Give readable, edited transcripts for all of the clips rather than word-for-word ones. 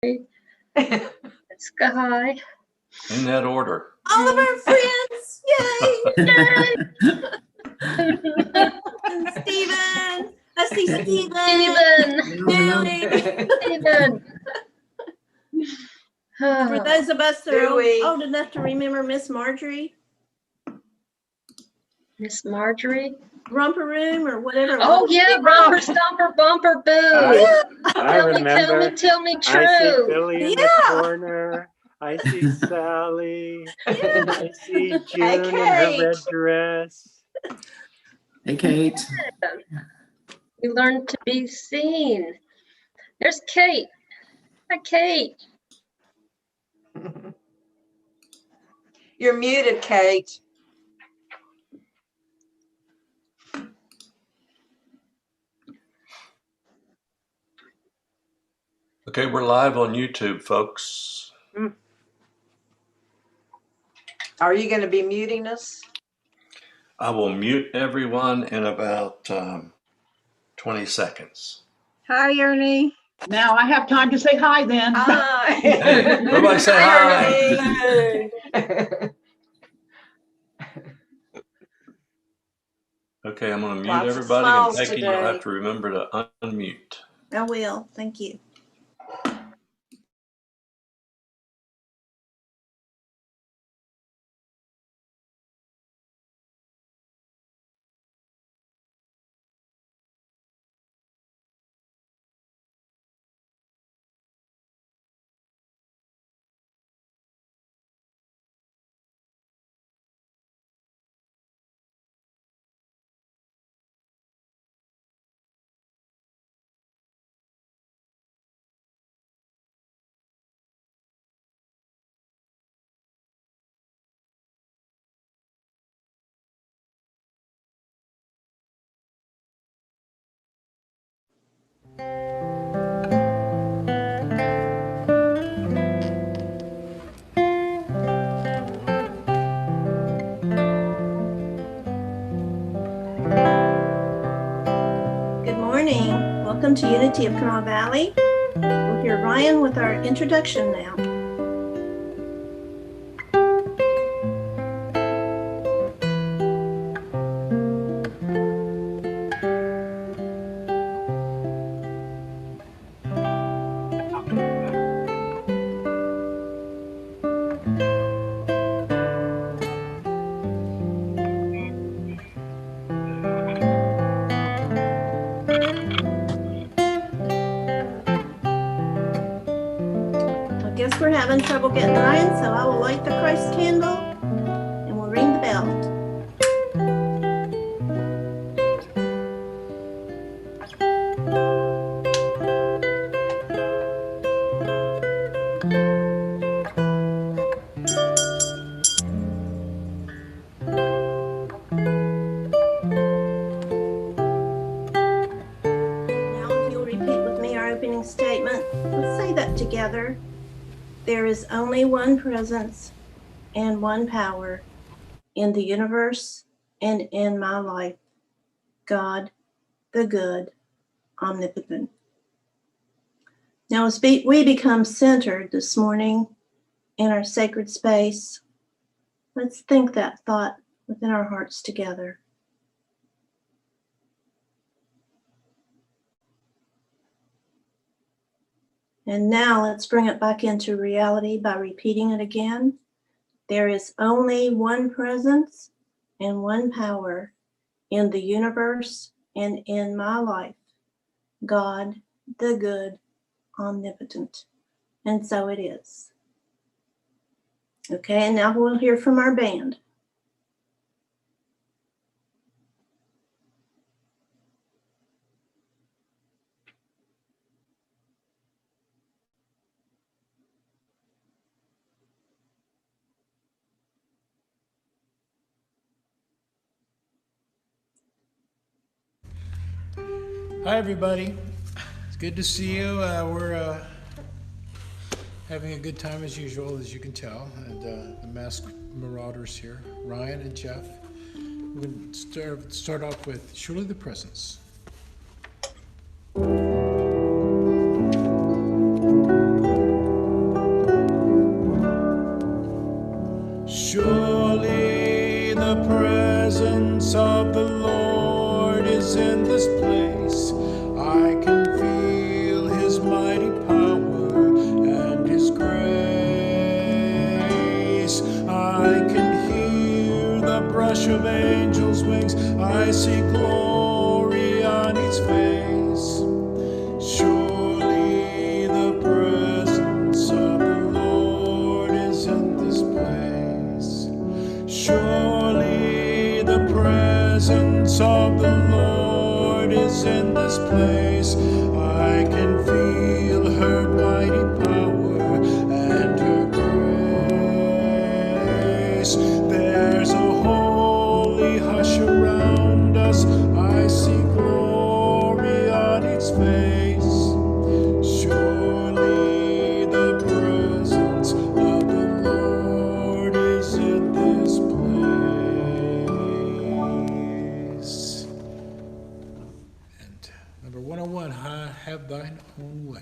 Let's go high. In that order. All of our friends, yay! Stephen, I see Stephen. Stephen. For those of us that are old enough to remember Miss Marjorie. Miss Marjorie? Romper Room or whatever. Oh yeah, Romper Stomper Bumper Boo. I remember. Tell me true. I see Billy in the corner. I see Sally. I see June in her red dress. Hey, Kate. We learned to be seen. There's Kate. Hi, Kate. You're muted, Kate. Okay, we're live on YouTube, folks. Are you going to be muting us? I will mute everyone in about 20 seconds. Hi, Ernie. Now I have time to say hi then. Hi. Everybody say hi. Okay, I'm going to mute everybody, and Becky, you'll have to remember to unmute. I will. Thank you. Good morning. Welcome to Unity of Kanawha Valley. We'll hear Ryan with our introduction now. We're having trouble getting Ryan, so I will light the Christ candle and we'll ring the bell. Now, if you'll repeat with me our opening statement, let's say that together. There is only one presence and one power in the universe and in my life, God, the good, omnipotent. Now, as we become centered this morning in our sacred space, let's think that thought within our hearts together. And now let's bring it back into reality by repeating it again. There is only one presence and one power in the universe and in my life, God, the good, omnipotent. And so it is. Okay, and now we'll hear from our band. Hi, everybody. It's good to see you. We're having a good time as usual, as you can tell. And the masked marauders here, Ryan and Jeff. We're going to start off with Surely the Presence. flash of angels' wings, I see glory on each face. Surely the presence of the Lord is in this place. Surely the presence of the Lord is in this place. I can feel her mighty power and her grace. There's a holy hush around us. I see glory on its face. Surely the presence of the Lord is in this place. And number 101, have thine own way.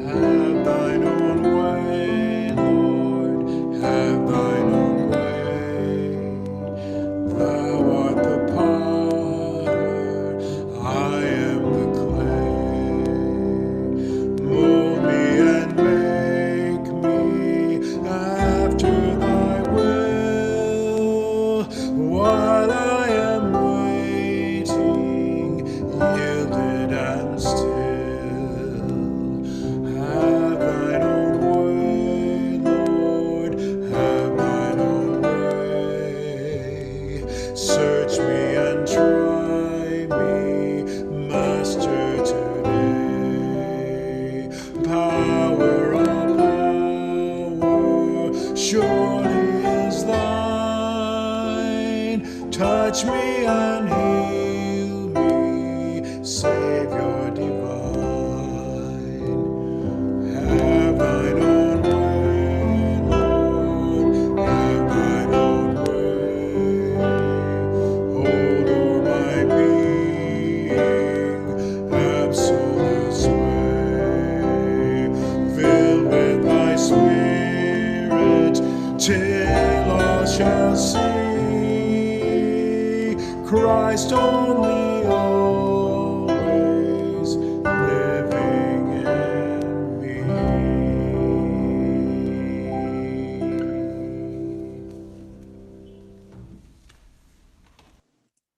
Have thine own way, Lord, have thine own way. Thou art the potter, I am the clay. Mold me and make me after thy will. While I am waiting, yielded and still. Have thine own way, Lord, have thine own way. Search me and try me, Master, today. Power, all power, surely is thine. Touch me and heal me, Savior divine. Have thine own way, Lord, have thine own way. Hold o'er my being, absolute sway. Fill with thy spirit, till all shall see Christ only, always living in me.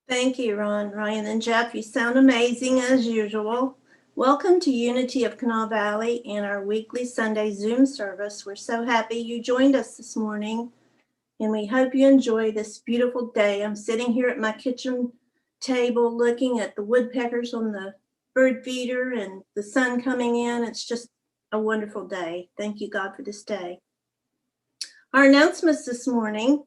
Thank you, Ron, Ryan, and Jeff. You sound amazing as usual. Welcome to Unity of Kanawha Valley and our weekly Sunday Zoom service. We're so happy you joined us this morning, and we hope you enjoy this beautiful day. I'm sitting here at my kitchen table looking at the woodpeckers on the bird feeder and the sun coming in. It's just a wonderful day. Thank you, God, for this day. Our announcements this morning.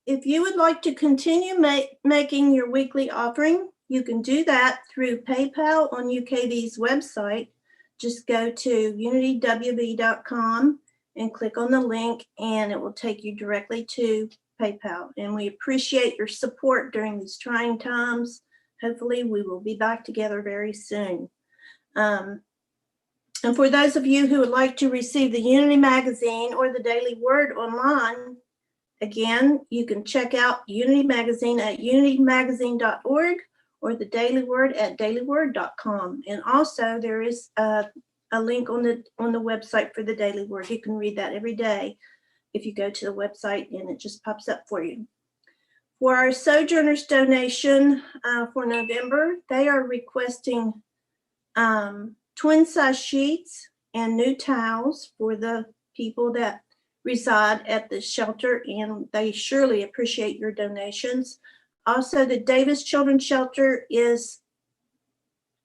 If you would like to continue making your weekly offering, you can do that through PayPal on UKV's website. Just go to unitywv.com and click on the link, and it will take you directly to PayPal. And we appreciate your support during these trying times. Hopefully we will be back together very soon. And for those of you who would like to receive the Unity Magazine or the Daily Word online, again, you can check out Unity Magazine at unitymagazine.org or the Daily Word at dailyword.com. And also there is a link on the website for the Daily Word. You can read that every day if you go to the website, and it just pops up for you. For our Sojourners donation for November, they are requesting twin size sheets and new towels for the people that reside at the shelter, and they surely appreciate your donations. Also, the Davis Children's Shelter is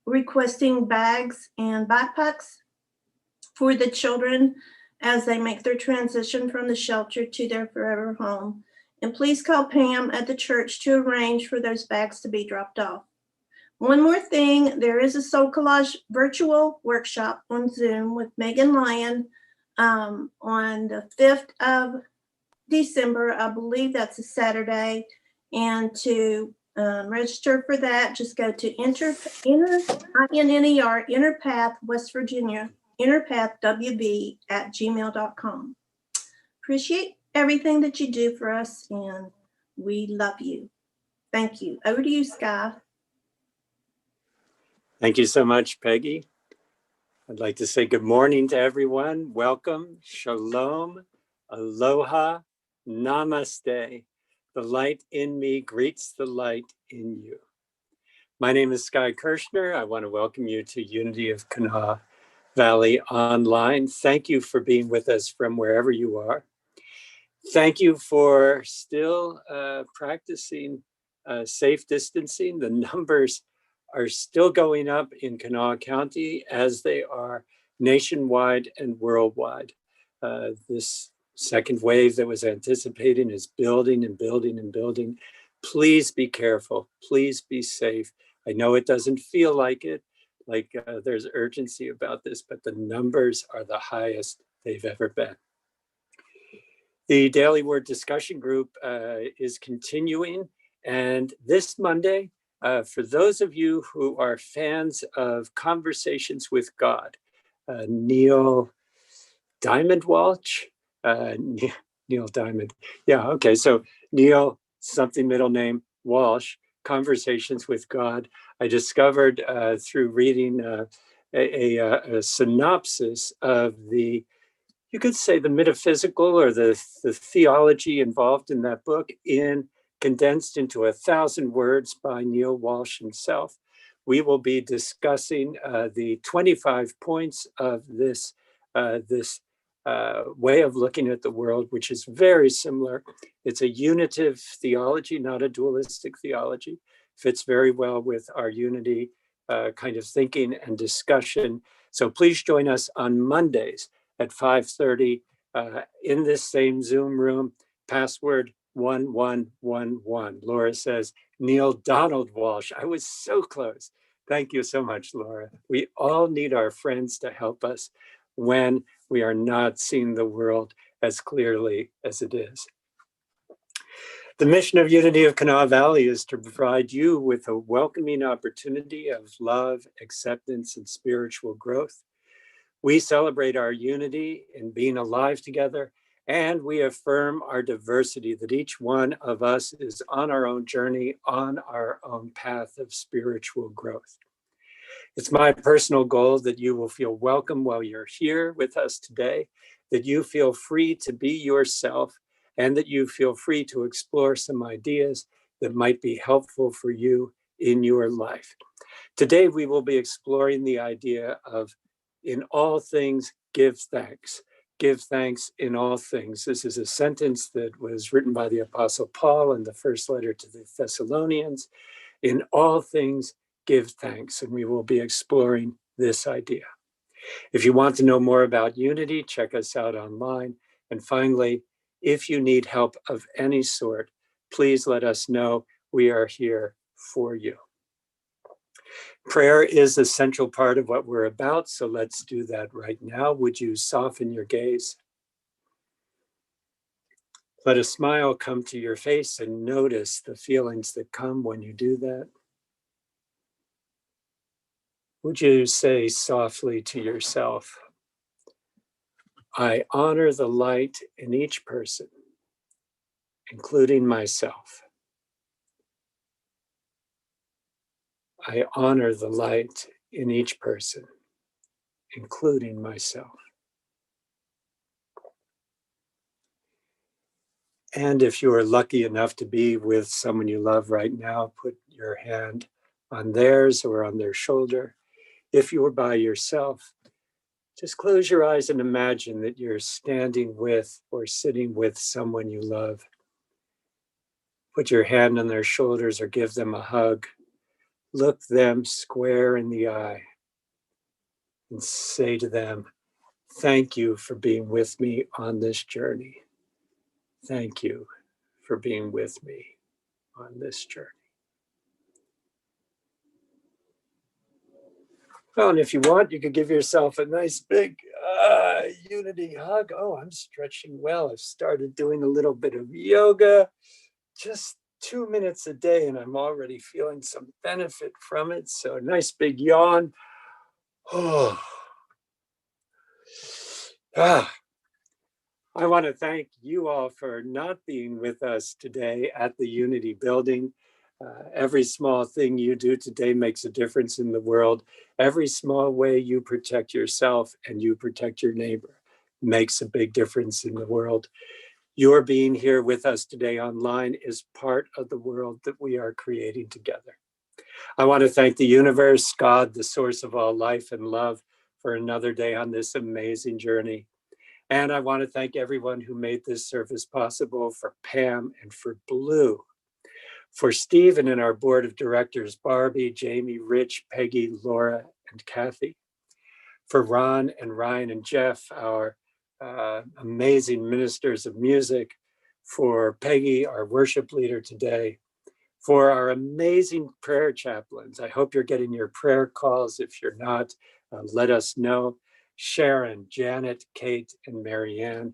requesting bags and backpacks for the children as they make their transition from the shelter to their forever home. And please call Pam at the church to arrange for those bags to be dropped off. One more thing, there is a Soul Collage virtual workshop on Zoom with Megan Lyon on the 5th of December. I believe that's a Saturday. And to register for that, just go to Innerpath, West Virginia, innerpathwb@gmail.com. Appreciate everything that you do for us, and we love you. Thank you. Over to you, Sky. Thank you so much, Peggy. I'd like to say good morning to everyone. Welcome, shalom, aloha, namaste. The light in me greets the light in you. My name is Kershner. I want to welcome you to Unity of Kanawha Valley Online. Thank you for being with us from wherever you are. Thank you for still practicing safe distancing. The numbers are still going up in Kanawha County as they are nationwide and worldwide. This second wave that was anticipated is building and building and building. Please be careful. Please be safe. I know it doesn't feel like it, like there's urgency about this, but the numbers are the highest they've ever been. The Daily Word discussion group is continuing, and this Monday, for those of you who are fans of Conversations with God, Neil Diamond Walsh, Neil Diamond, yeah, okay, so Neil, something middle name, Walsh, Conversations with God. I discovered through reading a synopsis of the, you could say, the metaphysical or the theology involved in that book condensed into 1,000 words by Neil Walsh himself. We will be discussing the 25 points of this way of looking at the world, which is very similar. It's a unitive theology, not a dualistic theology. Fits very well with our unity kind of thinking and discussion. So please join us on Mondays at 5:30 in this same Zoom room, password 1111. Laura says, Neil Donald Walsh. I was so close. Thank you so much, Laura. We all need our friends to help us when we are not seeing the world as clearly as it is. The mission of Unity of Kanawha Valley is to provide you with a welcoming opportunity of love, acceptance, and spiritual growth. We celebrate our unity in being alive together, and we affirm our diversity, that each one of us is on our own journey, on our own path of spiritual growth. It's my personal goal that you will feel welcome while you're here with us today, that you feel free to be yourself, and that you feel free to explore some ideas that might be helpful for you in your life. Today, we will be exploring the idea of, in all things, give thanks. Give thanks in all things. This is a sentence that was written by the Apostle Paul in the first letter to the Thessalonians. In all things, give thanks. And we will be exploring this idea. If you want to know more about unity, check us out online. And finally, if you need help of any sort, please let us know. We are here for you. Prayer is a central part of what we're about, so let's do that right now. Would you soften your gaze? Let a smile come to your face and notice the feelings that come when you do that. Would you say softly to yourself, I honor the light in each person, including myself. I honor the light in each person, including myself. And if you are lucky enough to be with someone you love right now, put your hand on theirs or on their shoulder. If you are by yourself, just close your eyes and imagine that you're standing with or sitting with someone you love. Put your hand on their shoulders or give them a hug. Look them square in the eye and say to them, thank you for being with me on this journey. Thank you for being with me on this journey. Well, and if you want, you could give yourself a nice big unity hug. Oh, I'm stretching well. I've started doing a little bit of yoga, just 2 minutes a day, and I'm already feeling some benefit from it. So a nice big yawn. Oh. I want to thank you all for not being with us today at the Unity Building. Every small thing you do today makes a difference in the world. Every small way you protect yourself and you protect your neighbor makes a big difference in the world. Your being here with us today online is part of the world that we are creating together. I want to thank the universe, God, the source of all life and love, for another day on this amazing journey. And I want to thank everyone who made this service possible, for Pam and for Blue, for Stephen and our board of directors, Barbie, Jamie, Rich, Peggy, Laura, and Kathy, for Ron and Ryan and Jeff, our amazing ministers of music, for Peggy, our worship leader today, for our amazing prayer chaplains. I hope you're getting your prayer calls. If you're not, let us know. Sharon, Janet, Kate, and Marianne.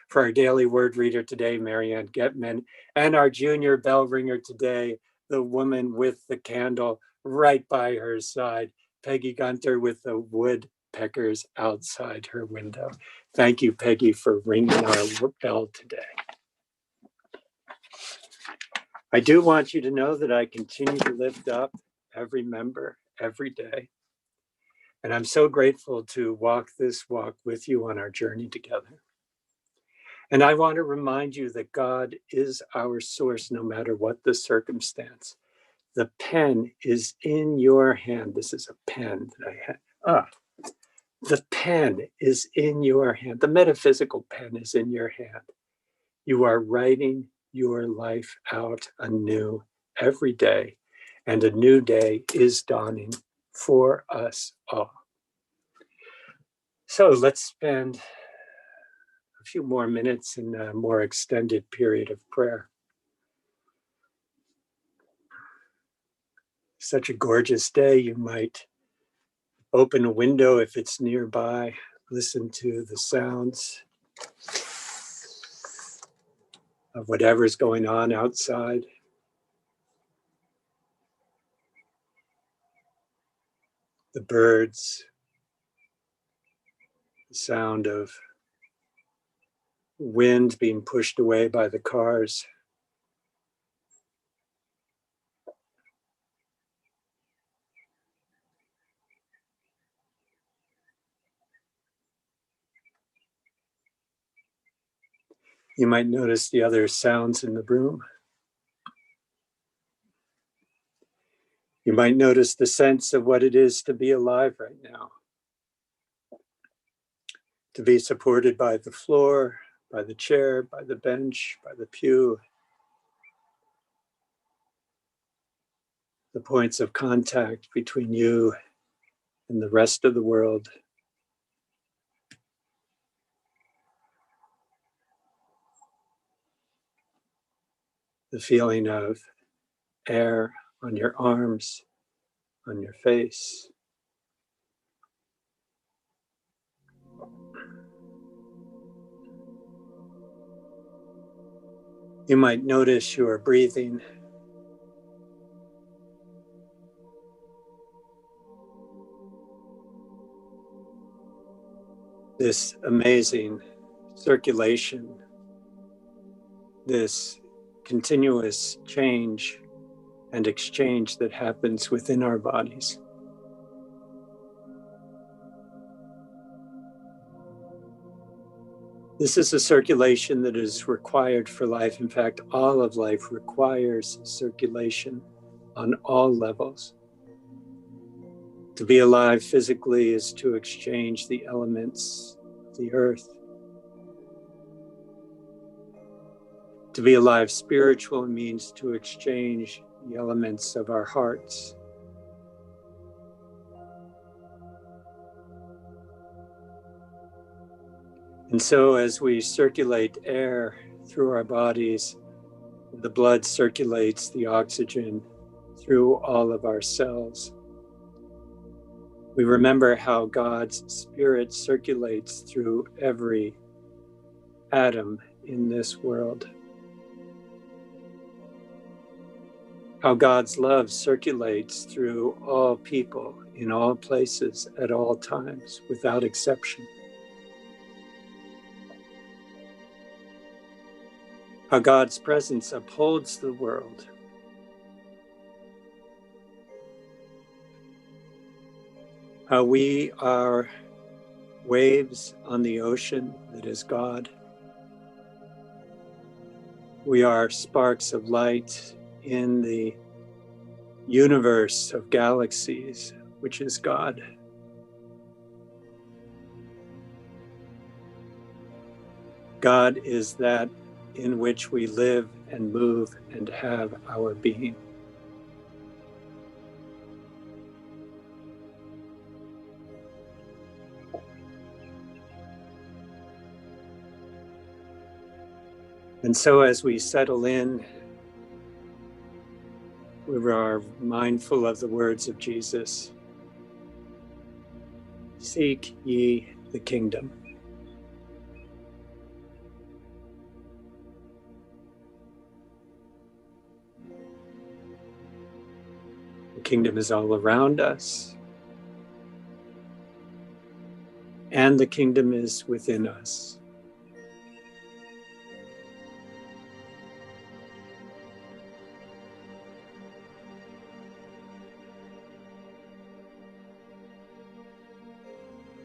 For our daily word reader today, Marianne Getman, and our junior bell ringer today, the woman with the candle right by her side, Peggy Gunter, with the woodpeckers outside her window. Thank you, Peggy, for ringing our bell today. I do want you to know that I continue to lift up every member every day. And I'm so grateful to walk this walk with you on our journey together. And I want to remind you that God is our source no matter what the circumstance. The pen is in your hand. This is a pen that I had. The pen is in your hand. The metaphysical pen is in your hand. You are writing your life out anew every day, and a new day is dawning for us all. So let's spend a few more minutes in a more extended period of prayer. Such a gorgeous day, you might open a window if it's nearby, listen to the sounds of whatever's going on outside. The birds, the sound of wind being pushed away by the cars. You might notice the other sounds in the room. You might notice the sense of what it is to be alive right now. To be supported by the floor, by the chair, by the bench, by the pew. The points of contact between you and the rest of the world. The feeling of air on your arms, on your face. You might notice you are breathing. This amazing circulation, this continuous change and exchange that happens within our bodies. This is a circulation that is required for life. In fact, all of life requires circulation on all levels. To be alive physically is to exchange the elements of the earth. To be alive spiritually means to exchange the elements of our hearts. And so as we circulate air through our bodies, the blood circulates the oxygen through all of our cells. We remember how God's Spirit circulates through every atom in this world. How God's love circulates through all people in all places at all times without exception. How God's presence upholds the world how we are waves on the ocean that is God. We are sparks of light in the universe of galaxies, which is God. God is that in which we live and move and have our being. And so as we settle in, we are mindful of the words of Jesus. Seek ye the kingdom. The kingdom is all around us, and the kingdom is within us.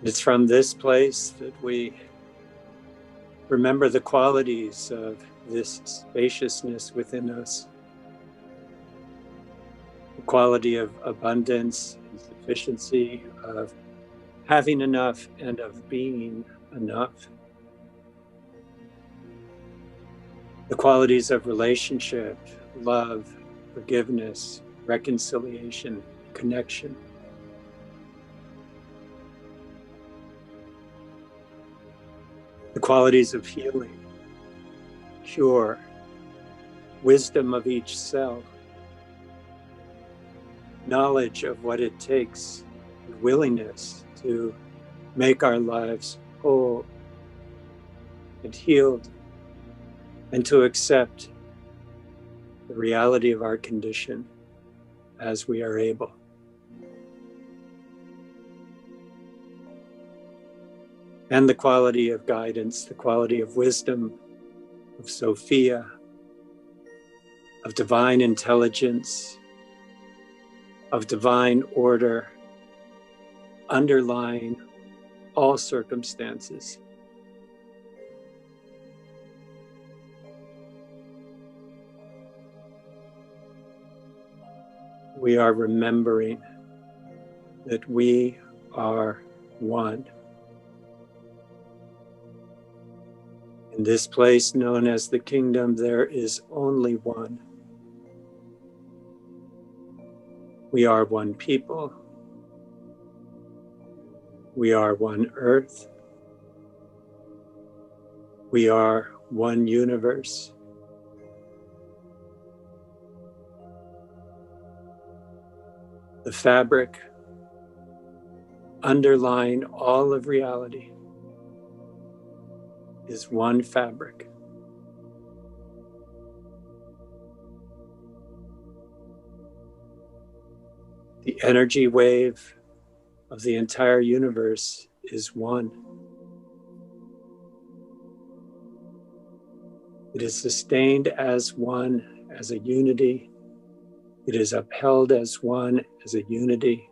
It's from this place that we remember the qualities of this spaciousness within us, the quality of abundance and sufficiency, of having enough and of being enough. The qualities of relationship, love, forgiveness, reconciliation, connection. The qualities of healing, cure, wisdom of each cell, knowledge of what it takes, and willingness to make our lives whole and healed, and to accept the reality of our condition as we are able. And the quality of guidance, the quality of wisdom, of Sophia, of divine intelligence, of divine order, underlying all circumstances. We are remembering that we are one. In this place known as the kingdom, there is only one. We are one people. We are one earth. We are one universe. The fabric underlying all of reality is one fabric. The energy wave of the entire universe is one. It is sustained as one, as a unity. It is upheld as one, as a unity.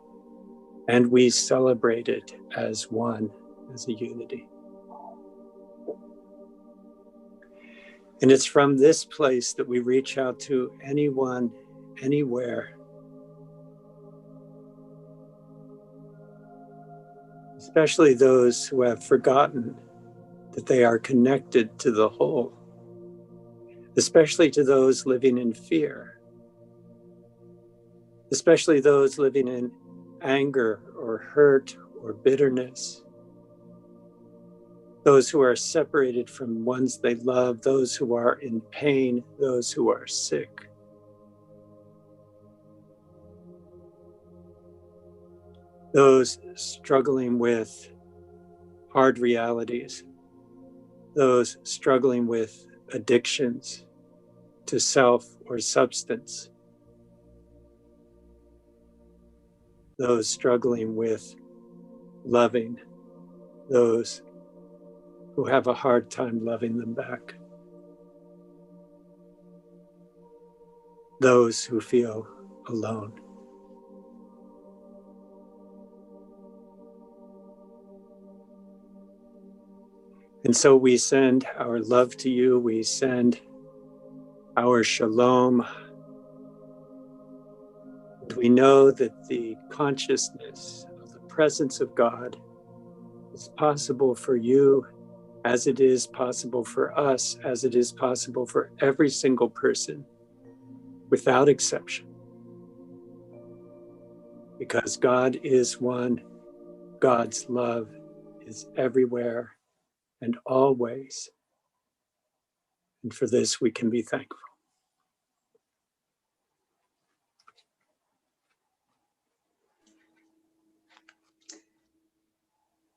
And we celebrate it as one, as a unity. And it's from this place that we reach out to anyone, anywhere, especially those who have forgotten that they are connected to the whole, especially to those living in fear, especially those living in anger or hurt or bitterness, those who are separated from ones they love, those who are in pain, those who are sick. Those struggling with hard realities, those struggling with addictions to self or substance, those struggling with loving those who have a hard time loving them back, those who feel alone. And so we send our love to you. We send our shalom. And we know that the consciousness of the presence of God is possible for you, as it is possible for us, as it is possible for every single person, without exception. Because God is one, God's love is everywhere and always. And for this, we can be thankful.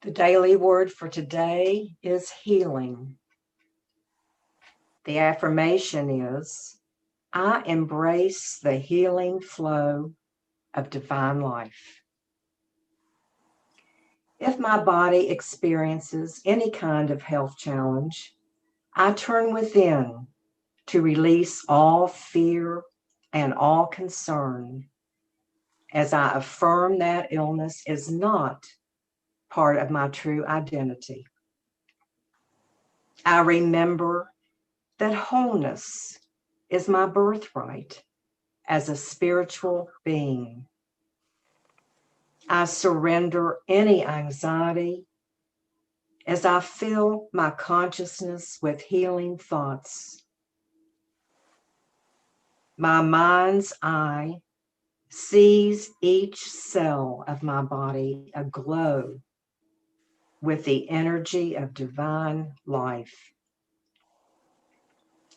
The daily word for today is healing. The affirmation is, I embrace the healing flow of divine life. If my body experiences any kind of health challenge, I turn within to release all fear and all concern as I affirm that illness is not part of my true identity. I remember that wholeness is my birthright as a spiritual being. I surrender any anxiety as I fill my consciousness with healing thoughts. My mind's eye sees each cell of my body aglow with the energy of divine life.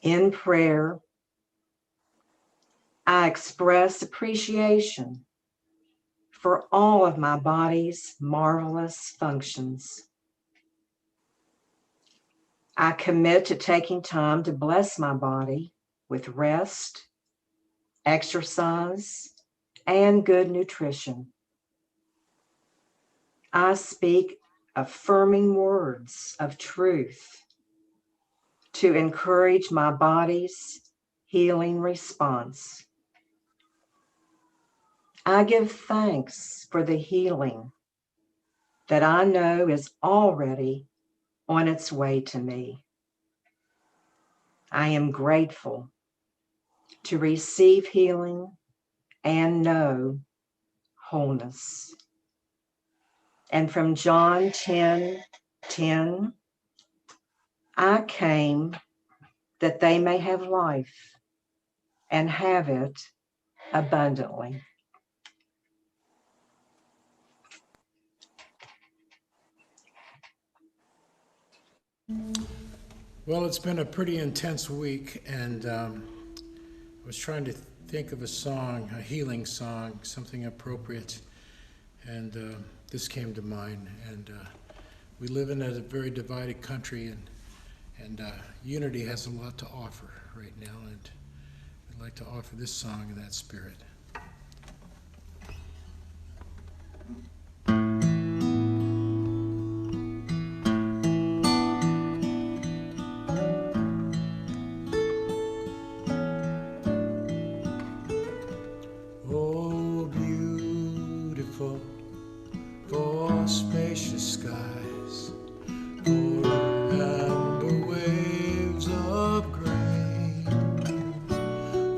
In prayer, I express appreciation for all of my body's marvelous functions. I commit to taking time to bless my body with rest, exercise, and good nutrition. I speak affirming words of truth to encourage my body's healing response. I give thanks for the healing that I know is already on its way to me. I am grateful to receive healing and know wholeness. And from John 10:10, I came that they may have life and have it abundantly. Well, it's been a pretty intense week, and I was trying to think of a song, a healing song, something appropriate, and this came to mind. And we live in a very divided country, and unity has a lot to offer right now, and I'd like to offer this song in that spirit. Oh, beautiful for spacious skies, for amber waves of grain,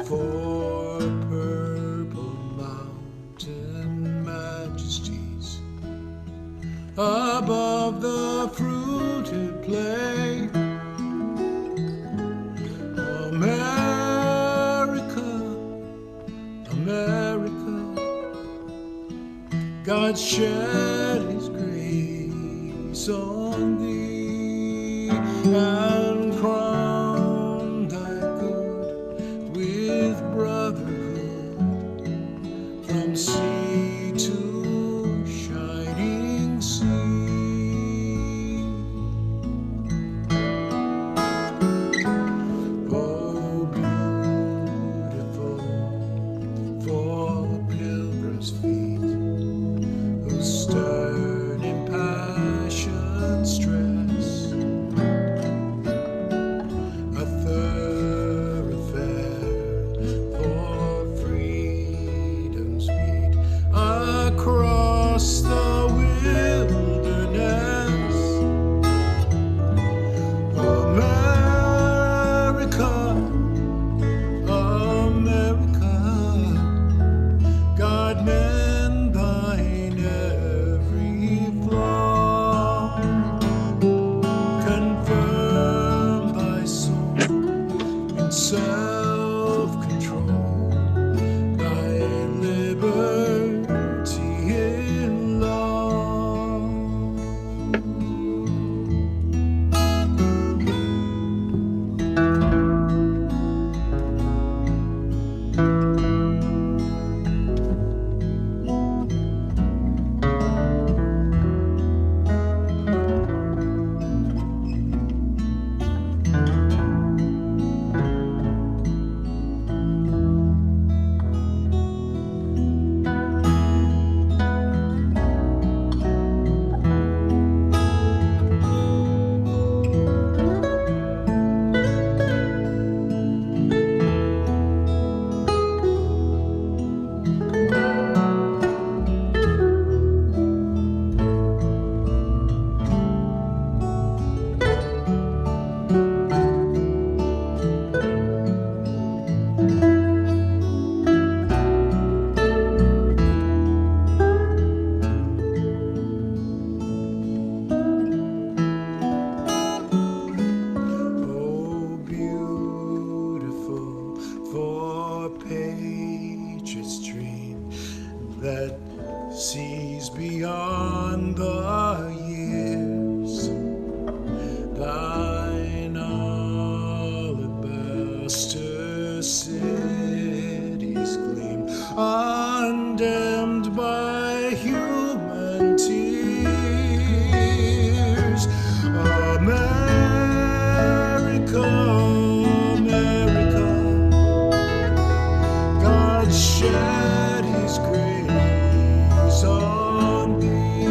for purple mountain majesties above the fruited plain. America, God shed his grace on thee and crowned thy good with brotherhood from sea to shining sea. Oh, beautiful for pilgrims' feet who stirred in passion stress, a thoroughfare for freedom's beat that sees beyond the years. Thine alabaster cities gleam, undimmed by human tears. America, America, God shed his grace on thee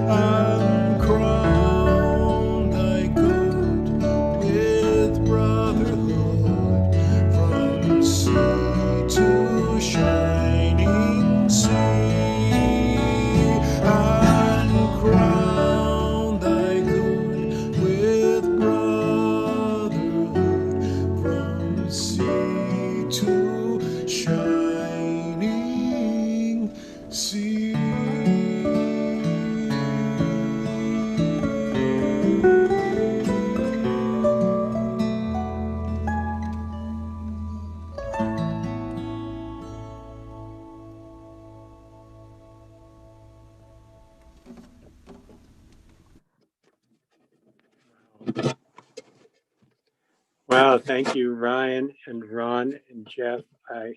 and crown thy good with brotherhood from sea to shining sea, and crown thy good with brotherhood from sea to shining sea. Wow, thank you, Ryan and Ron and Jeff. I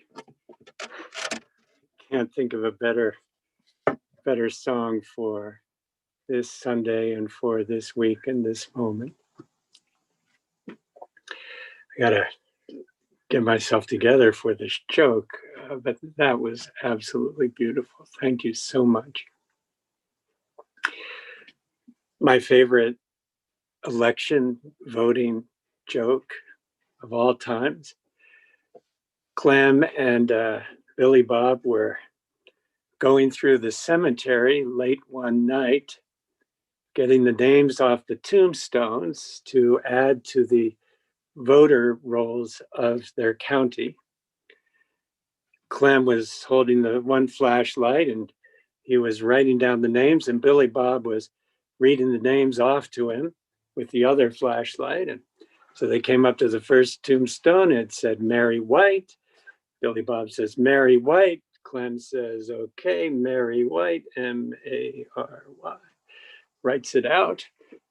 can't think of a better song for this Sunday and for this week and this moment. I gotta get myself together for this joke, but that was absolutely beautiful. Thank you so much. My favorite election voting joke of all times. Clem and Billy Bob were going through the cemetery late one night, getting the names off the tombstones to add to the voter rolls of their county. Clem was holding the one flashlight and he was writing down the names, and Billy Bob was reading the names off to him with the other flashlight. And so they came up to the first tombstone. It said Mary White. Billy Bob says, Mary White. Clem says, okay, Mary White, M-A-R-Y. Writes it out.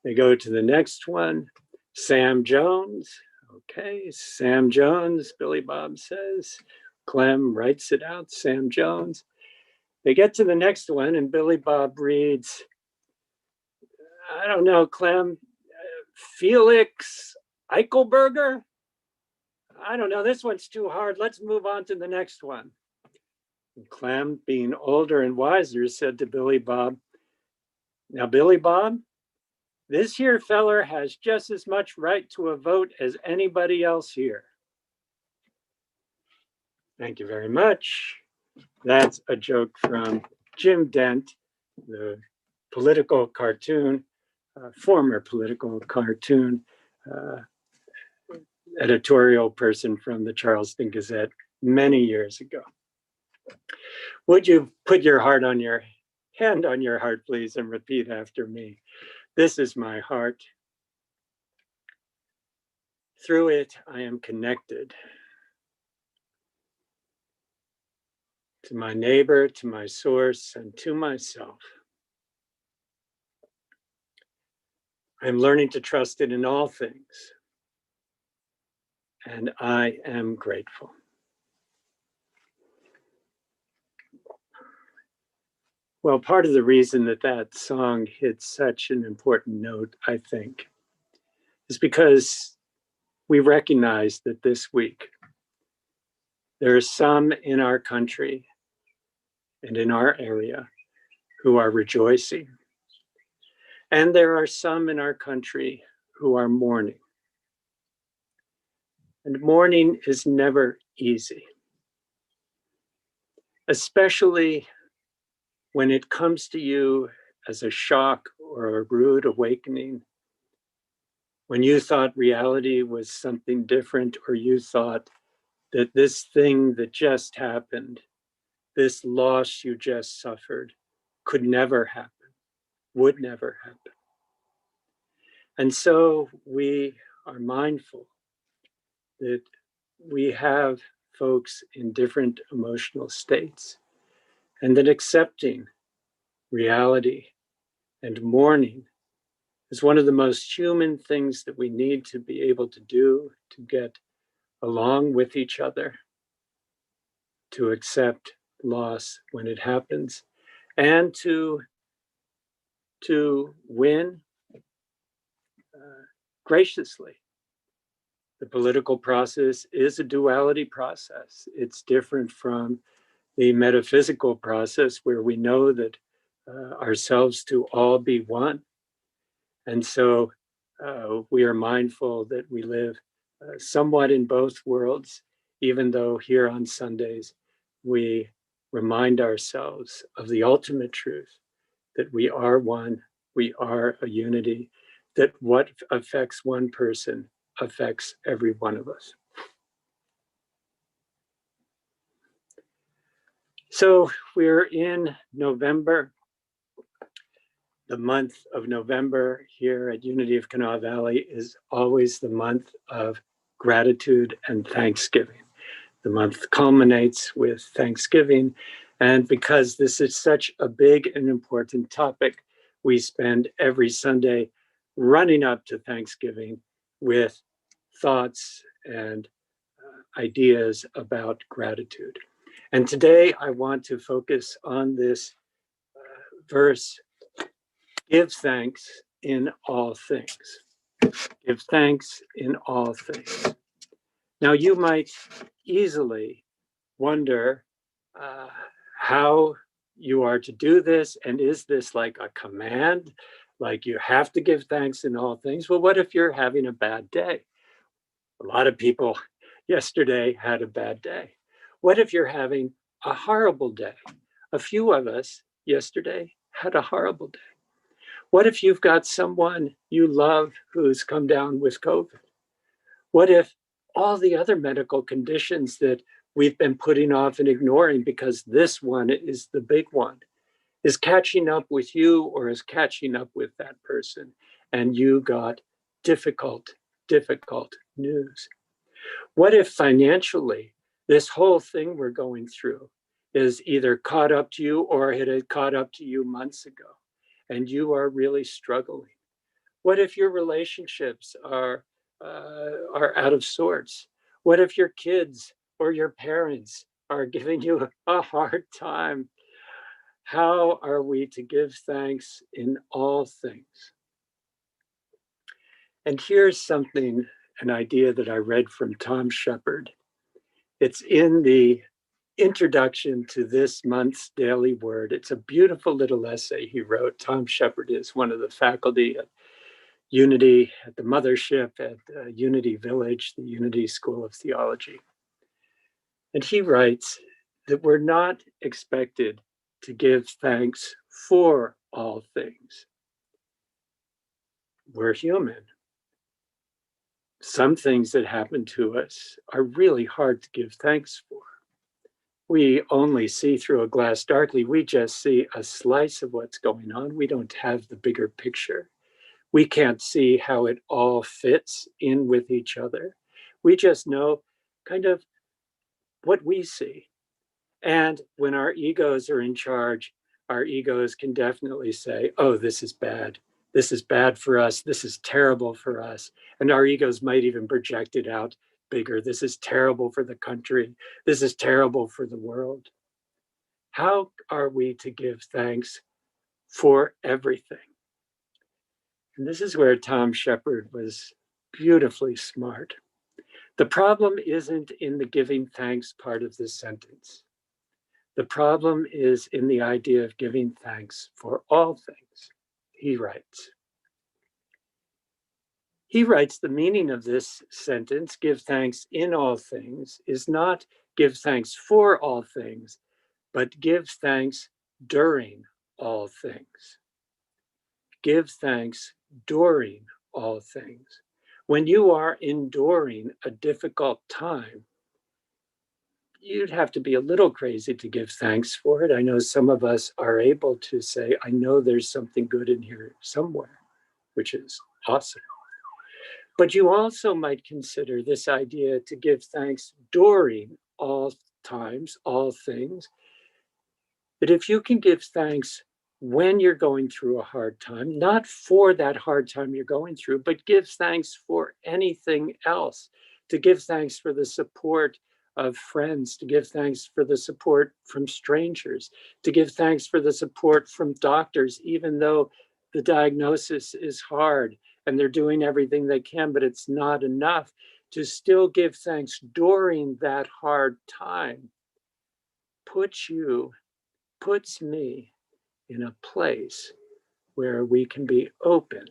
They go to the next one, Sam Jones. Okay, Sam Jones, Billy Bob says. Clem writes it out, Sam Jones. They get to the next one and Billy Bob reads, I don't know, Clem, Felix Eichelberger? I don't know, this one's too hard. Let's move on to the next one. And Clem, being older and wiser, said to Billy Bob, now, Billy Bob, this here feller has just as much right to a vote as anybody else here. Thank you very much. That's a joke from Jim Dent, the political cartoon, former political cartoon editorial person from the Charleston Gazette many years ago. Would you put your hand on your heart, please, and repeat after me? This is my heart. Through it, I am connected to my neighbor, to my source, and to myself. I'm learning to trust it in all things, and I am grateful. Well, part of the reason that that song hit such an important note, I think, is because we recognize that this week there are some in our country and in our area who are rejoicing. And there are some in our country who are mourning. And mourning is never easy, especially when it comes to you as a shock or a rude awakening, when you thought reality was something different, or you thought that this thing that just happened, this loss you just suffered, could never happen, would never happen. And so we are mindful that we have folks in different emotional states. and that accepting reality and mourning is one of the most human things that we need to be able to do to get along with each other, to accept loss when it happens, and to win graciously. The political process is a duality process. It's different from the metaphysical process where we know that ourselves to all be one. And so we are mindful that we live somewhat in both worlds, even though here on Sundays we remind ourselves of the ultimate truth, that we are one, we are a unity, that what affects one person affects every one of us. So we're in November. The month of November here at Unity of Kanawha Valley is always the month of gratitude and thanksgiving. The month culminates with Thanksgiving. And because this is such a big and important topic, we spend every Sunday running up to Thanksgiving with thoughts and ideas about gratitude. And today I want to focus on this verse, give thanks in all things. Give thanks in all things. Now you might easily wonder how you are to do this, and is this like a command? Like you have to give thanks in all things? Well, what if you're having a bad day? A lot of people yesterday had a bad day. What if you're having a horrible day? A few of us yesterday had a horrible day. What if you've got someone you love who's come down with COVID? What if all the other medical conditions that we've been putting off and ignoring because this one is the big one is catching up with you or is catching up with that person, and you got difficult news? What if financially this whole thing we're going through is either caught up to you or it had caught up to you months ago and you are really struggling? What if your relationships are out of sorts? What if your kids or your parents are giving you a hard time? How are we to give thanks in all things? And here's something, an idea that I read from Tom Shepard. It's in the introduction to this month's daily word. It's a beautiful little essay he wrote. Tom Shepard is one of the faculty at Unity, at the mothership at Unity Village, the Unity School of Theology. And he writes that we're not expected to give thanks for all things. We're human. Some things that happen to us are really hard to give thanks for. We only see through a glass darkly. We just see a slice of what's going on. We don't have the bigger picture. We can't see how it all fits in with each other. We just know kind of what we see. And when our egos are in charge, our egos can definitely say, oh, this is bad. This is bad for us. This is terrible for us. And our egos might even project it out bigger. This is terrible for the country. This is terrible for the world. How are we to give thanks for everything? And this is where Tom Shepard was beautifully smart. The problem isn't in the giving thanks part of this sentence. The problem is in the idea of giving thanks for all things. He writes, the meaning of this sentence, give thanks in all things, is not give thanks for all things, but give thanks during all things. Give thanks during all things. When you are enduring a difficult time, you'd have to be a little crazy to give thanks for it. I know some of us are able to say, I know there's something good in here somewhere, which is awesome. But you also might consider this idea to give thanks during all times, all things. that if you can give thanks when you're going through a hard time, not for that hard time you're going through, but give thanks for anything else, to give thanks for the support of friends, to give thanks for the support from strangers, to give thanks for the support from doctors, even though the diagnosis is hard and they're doing everything they can, but it's not enough, to still give thanks during that hard time puts me in a place where we can be open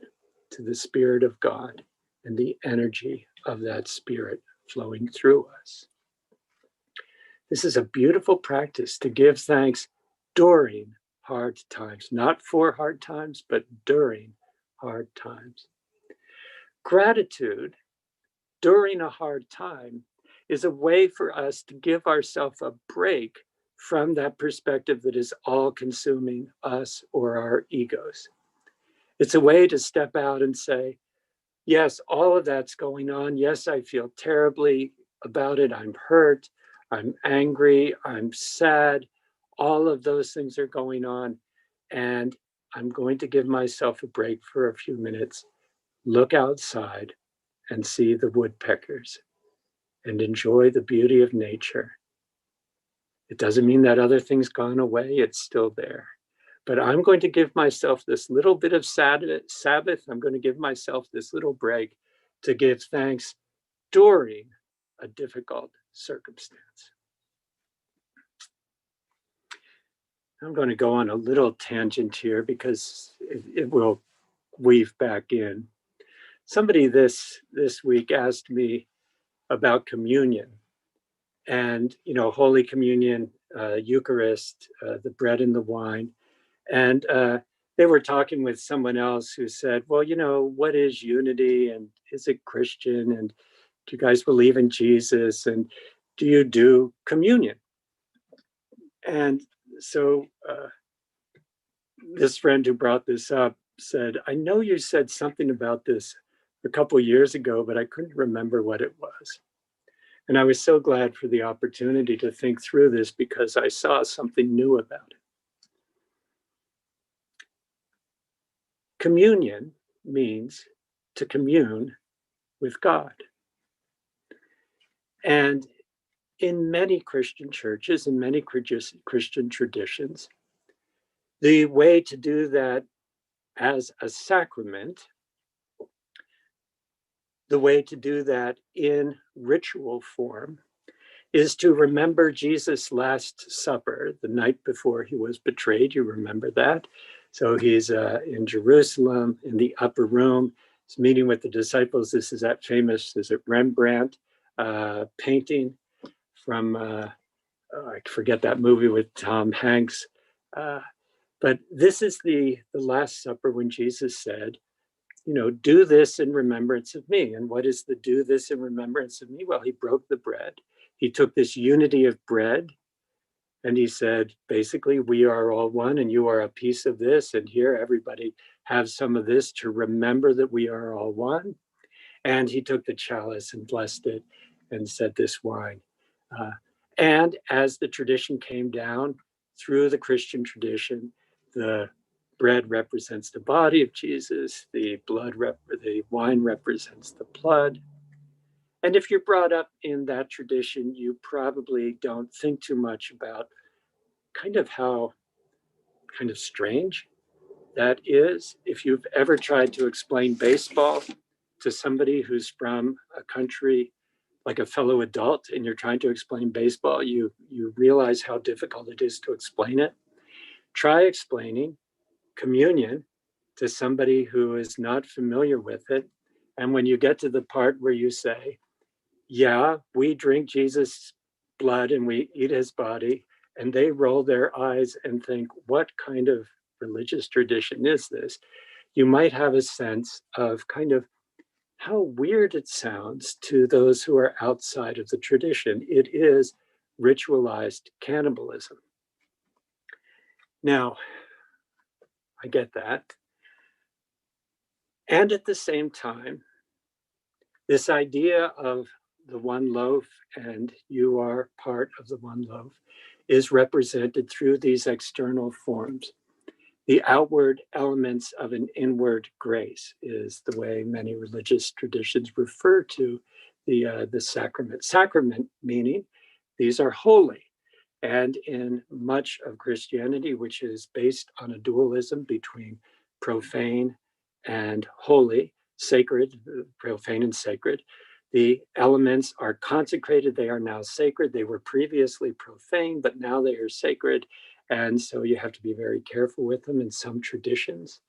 to the Spirit of God and the energy of that Spirit flowing through us. This is a beautiful practice to give thanks during hard times, not for hard times, but during hard times. Gratitude during a hard time is a way for us to give ourselves a break from that perspective that is all consuming us or our egos. It's a way to step out and say, yes, all of that's going on. Yes, I feel terribly about it. I'm hurt. I'm angry. I'm sad. All of those things are going on. And I'm going to give myself a break for a few minutes, look outside and see the woodpeckers and enjoy the beauty of nature. It doesn't mean that other thing's gone away. It's still there. But I'm going to give myself this little bit of Sabbath. I'm going to give myself this little break to give thanks during a difficult circumstance. I'm going to go on a little tangent here because it will weave back in. Somebody this week asked me about communion and, Holy Communion, Eucharist, the bread and the wine. And they were talking with someone else who said, well, what is unity and is it Christian? And do you guys believe in Jesus? And do you do communion? And so this friend who brought this up said, I know you said something about this a couple of years ago, but I couldn't remember what it was. And I was so glad for the opportunity to think through this because I saw something new about it. Communion means to commune with God. And in many Christian churches, in many Christian traditions, the way to do that as a sacrament, the way to do that in ritual form, is to remember Jesus' Last Supper, the night before he was betrayed. You remember that? So he's in Jerusalem in the upper room. He's meeting with the disciples. This is that famous, is it Rembrandt painting from, I forget that movie with Tom Hanks. But this is the Last Supper when Jesus said, do this in remembrance of me. And what is the do this in remembrance of me? Well, he broke the bread. He took this unity of bread and he said, basically, we are all one and you are a piece of this. And here, everybody have some of this to remember that we are all one. And he took the chalice and blessed it and said, this wine. And as the tradition came down through the Christian tradition, the bread represents the body of Jesus, the wine represents the blood. And if you're brought up in that tradition, you probably don't think too much about how strange that is. If you've ever tried to explain baseball to somebody who's from a country like a fellow adult and you're trying to explain baseball, you realize how difficult it is to explain it. Try explaining communion to somebody who is not familiar with it. And when you get to the part where you say, yeah, we drink Jesus' blood and we eat his body, and they roll their eyes and think, what kind of religious tradition is this? You might have a sense of how weird it sounds to those who are outside of the tradition. It is ritualized cannibalism. Now, I get that. And at the same time, this idea of the one loaf and you are part of the one loaf is represented through these external forms. The outward elements of an inward grace is the way many religious traditions refer to the sacrament. Sacrament meaning these are holy. And in much of Christianity, which is based on a dualism between profane and holy, sacred, profane and sacred, the elements are consecrated. They are now sacred. They were previously profane, but now they are sacred. And so you have to be very careful with them in some traditions.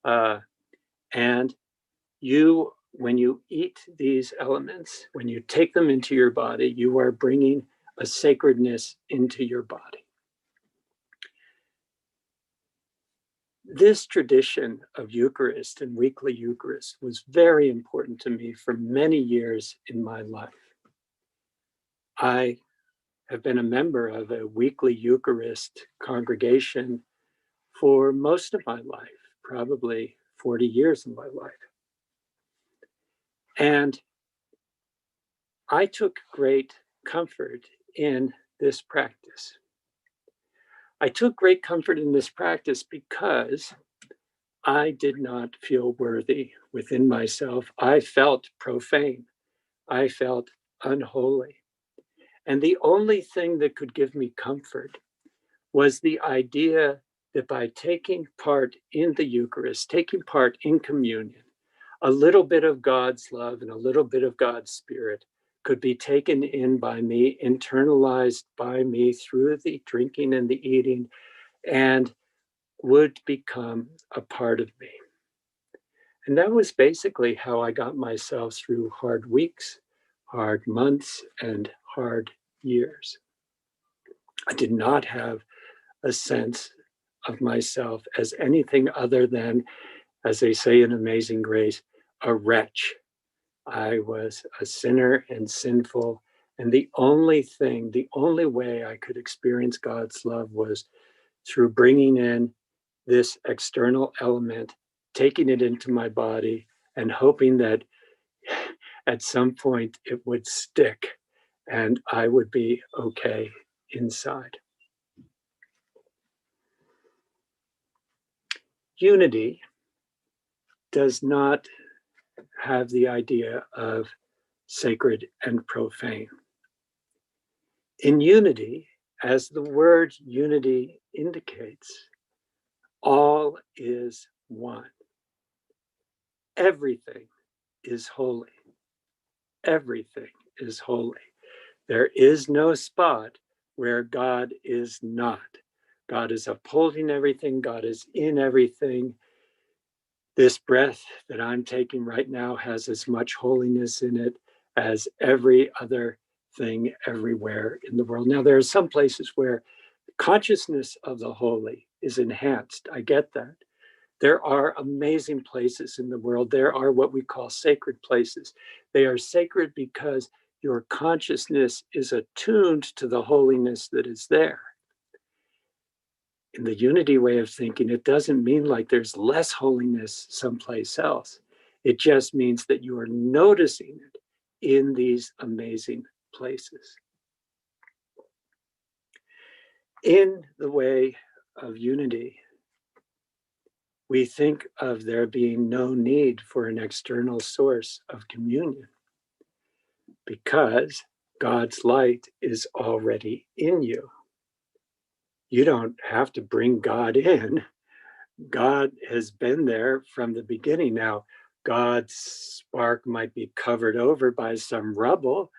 And you, when you eat these elements, when you take them into your body, you are bringing a sacredness into your body. This tradition of Eucharist and weekly Eucharist was very important to me for many years in my life. I have been a member of a weekly Eucharist congregation for most of my life, probably 40 years of my life. And I took great comfort in this practice. I took great comfort in this practice because I did not feel worthy within myself. I felt profane. I felt unholy. And the only thing that could give me comfort was the idea that by taking part in the Eucharist, taking part in communion, a little bit of God's love and a little bit of God's Spirit could be taken in by me, internalized by me through the drinking and the eating, and would become a part of me. And that was basically how I got myself through hard weeks, hard months, and hard years. I did not have a sense of myself as anything other than, as they say in Amazing Grace, a wretch. I was a sinner and sinful. And the only way I could experience God's love was through bringing in this external element, taking it into my body, and hoping that at some point it would stick and I would be okay inside. Unity does not have the idea of sacred and profane. In unity, as the word unity indicates, all is one. Everything is holy. Everything is holy. There is no spot where God is not. God is upholding everything. God is in everything. This breath that I'm taking right now has as much holiness in it as every other thing everywhere in the world. Now, there are some places where consciousness of the holy is enhanced. I get that. There are amazing places in the world. There are what we call sacred places. They are sacred because your consciousness is attuned to the holiness that is there. In the unity way of thinking, it doesn't mean like there's less holiness someplace else. It just means that you are noticing it in these amazing places. In the way of unity, we think of there being no need for an external source of communion because God's light is already in you. You don't have to bring God in. God has been there from the beginning. Now, God's spark might be covered over by some rubble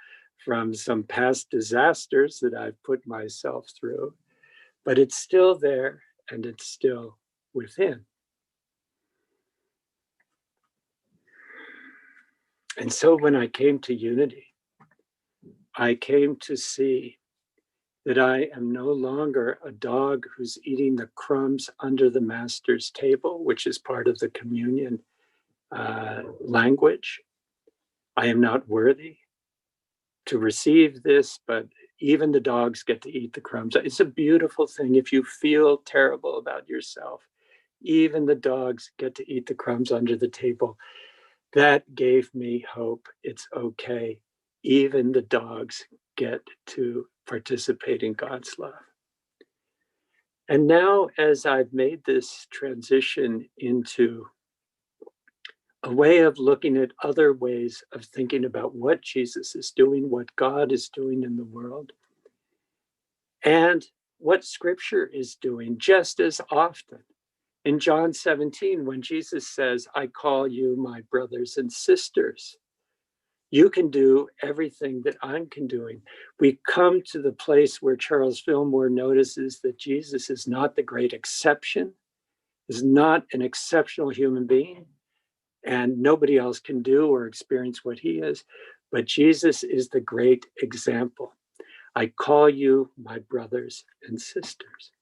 from some past disasters that I've put myself through, but it's still there and it's still within. And so when I came to unity, I came to see that I am no longer a dog who's eating the crumbs under the master's table, which is part of the communion language. I am not worthy to receive this, but even the dogs get to eat the crumbs. It's a beautiful thing. If you feel terrible about yourself, even the dogs get to eat the crumbs under the table. That gave me hope. It's okay. Even the dogs get to participate in God's love. And now, as I've made this transition into a way of looking at other ways of thinking about what Jesus is doing, what God is doing in the world, and what Scripture is doing just as often. In John 17, when Jesus says, I call you my brothers and sisters, you can do everything that I'm doing. We come to the place where Charles Fillmore notices that Jesus is not the great exception, is not an exceptional human being, and nobody else can do or experience what he is, but Jesus is the great example. I call you my brothers and sisters.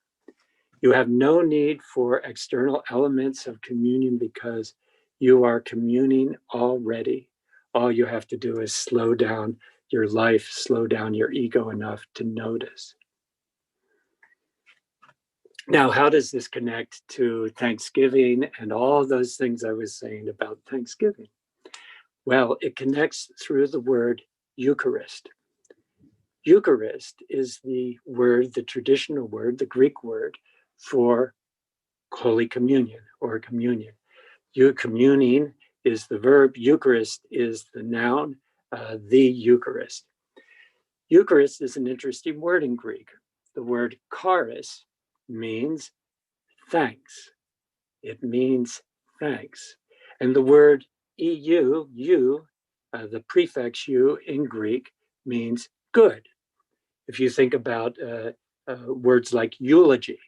You have no need for external elements of communion because you are communing already. All you have to do is slow down your life, slow down your ego enough to notice. Now, how does this connect to Thanksgiving and all those things I was saying about Thanksgiving? Well, it connects through the word Eucharist. Eucharist is the word, the traditional word, the Greek word for Holy Communion or communion. Communing is the verb, Eucharist is the noun, the Eucharist. Eucharist is an interesting word in Greek. The word charis means thanks. It means thanks. And the word eu, the prefix eu in Greek means good. If you think about words like eulogy,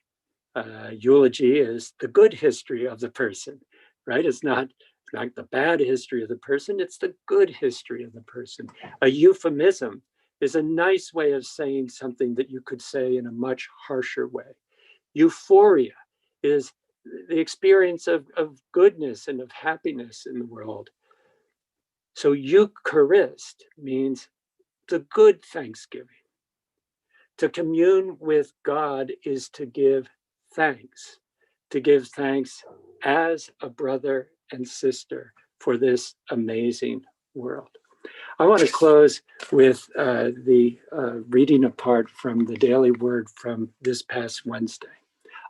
eulogy is the good history of the person, right? It's not the bad history of the person, it's the good history of the person. A euphemism is a nice way of saying something that you could say in a much harsher way. Euphoria is the experience of goodness and of happiness in the world. So Eucharist means the good Thanksgiving. To commune with God is to give thanks as a brother and sister for this amazing world. I want to close with the reading a part from the daily word from this past Wednesday.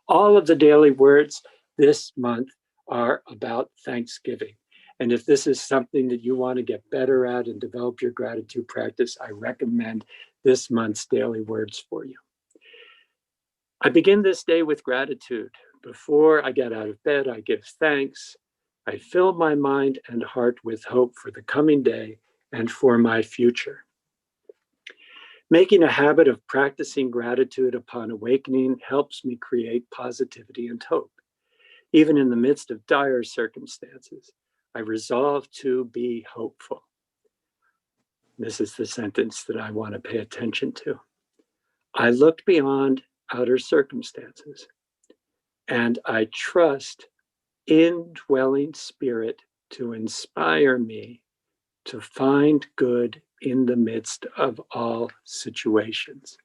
All of the daily words this month are about Thanksgiving. And if this is something that you want to get better at and develop your gratitude practice, I recommend this month's daily words for you. I begin this day with gratitude. Before I get out of bed, I give thanks. I fill my mind and heart with hope for the coming day and for my future. Making a habit of practicing gratitude upon awakening helps me create positivity and hope. Even in the midst of dire circumstances, I resolve to be hopeful. This is the sentence that I want to pay attention to. I look beyond outer circumstances, and I trust indwelling spirit to inspire me to find good in the midst of all situations.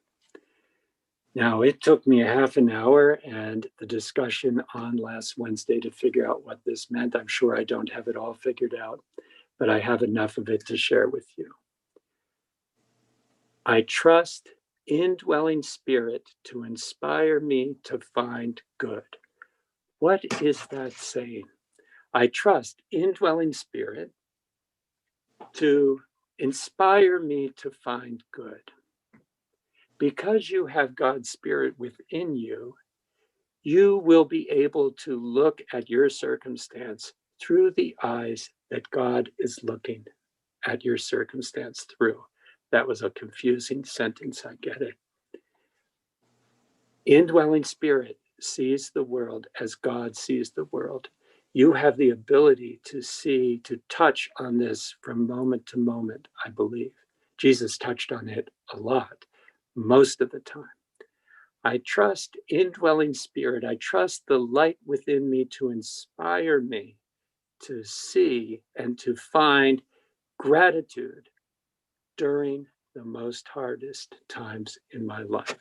Now, it took me a half an hour and the discussion on last Wednesday to figure out what this meant. I'm sure I don't have it all figured out, but I have enough of it to share with you. I trust indwelling spirit to inspire me to find good. What is that saying? I trust indwelling spirit to inspire me to find good. Because you have God's Spirit within you, you will be able to look at your circumstance through the eyes that God is looking at your circumstance through. That was a confusing sentence, I get it. Indwelling spirit sees the world as God sees the world. You have the ability to see, to touch on this from moment to moment, I believe. Jesus touched on it a lot, most of the time. I trust indwelling spirit. I trust the light within me to inspire me to see and to find gratitude during the most hardest times in my life.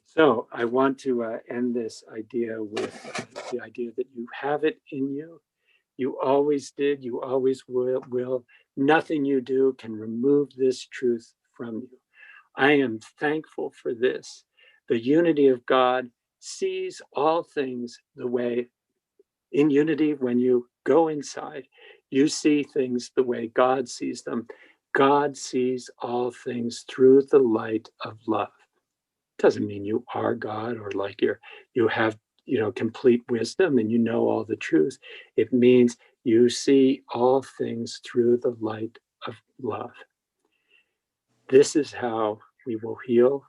So I want to end this idea with the idea that you have it in you. You always did, you always will. Nothing you do can remove this truth from you. I am thankful for this. The unity of God sees all things the way, in unity, when you go inside, you see things the way God sees them. God sees all things through the light of love. Doesn't mean you are God or like you have, complete wisdom and you know all the truth. It means you see all things through the light of love. This is how we will heal.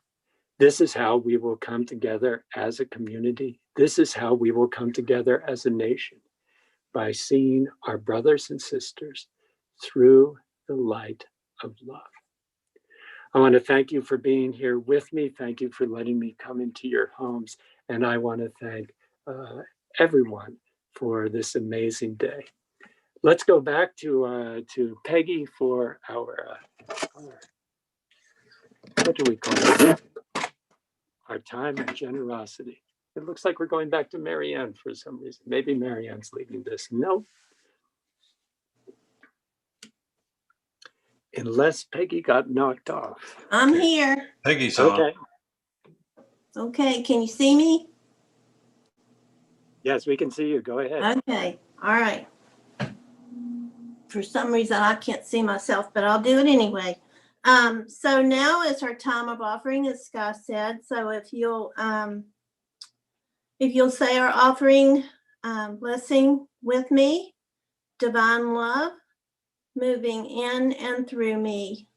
This is how we will come together as a community. This is how we will come together as a nation, by seeing our brothers and sisters through the light of love. I want to thank you for being here with me. Thank you for letting me come into your homes. And I want to thank everyone for this amazing day. Let's go back to Peggy for our what do we call it? Our time of generosity. It looks like we're going back to Marianne for some reason. Maybe Marianne's leading this. No. Unless Peggy got knocked off. I'm here. Peggy's on. Okay. Okay, can you see me? Yes, we can see you. Go ahead. Okay, all right. For some reason, I can't see myself, but I'll do it anyway. So now is our time of offering, as Scott said. So if you'll say our offering blessing with me, divine love, moving in and through me,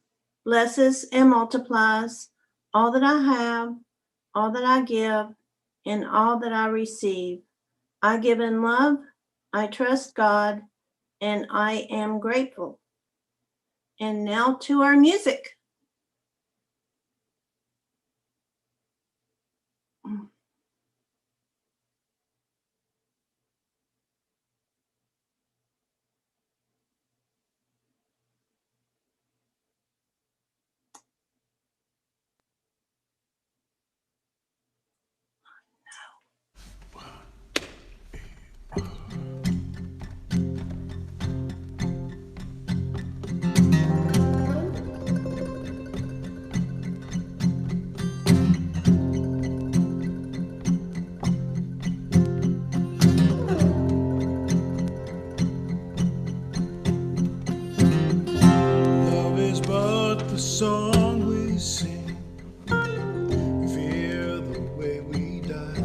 blesses and multiplies all that I have, all that I give, and all that I receive. I give in love, I trust God, and I am grateful. And now to our music. Love is but the song we sing. Fear the way we die.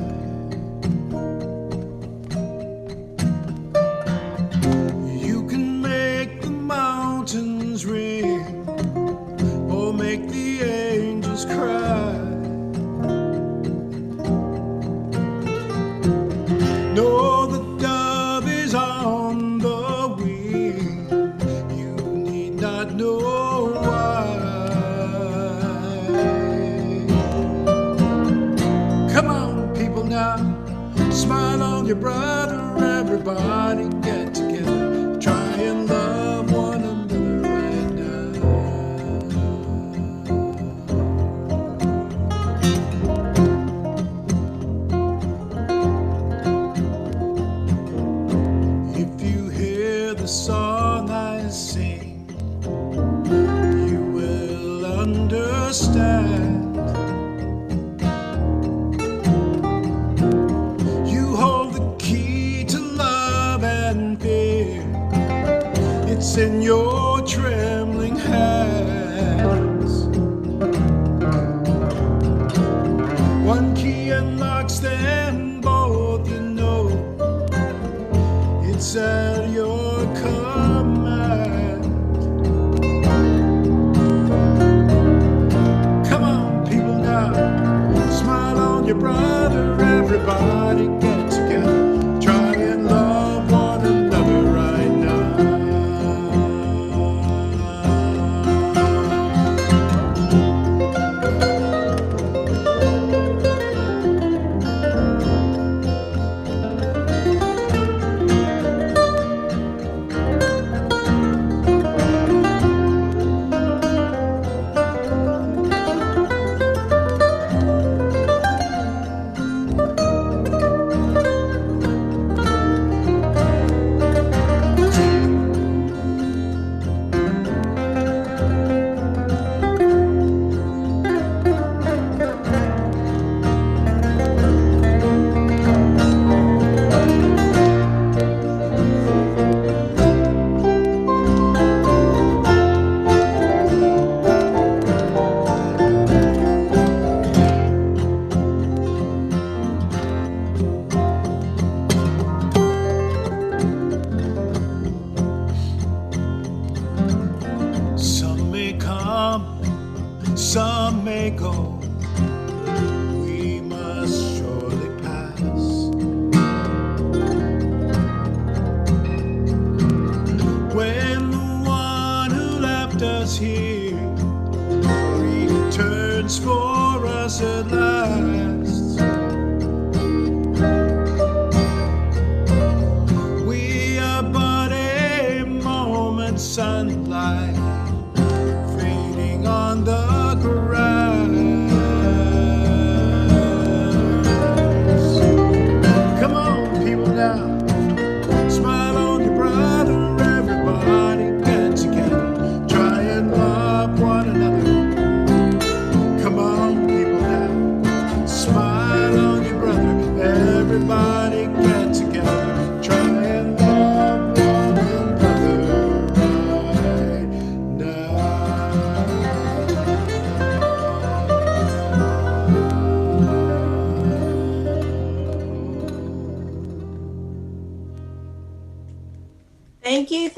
You can make the mountains ring or make the angels cry. No, the dove is on the wing. You need not know why. Come on, people now, smile on your brother. Everybody get together, try and love one another right now. If you hear the song I sing, you will understand. You hold the key to love and fear. It's in your trembling hands. One key unlocks them both, you know. It's at your command. Come on, people now, smile on your brother. Everybody get together, try and love one another right now.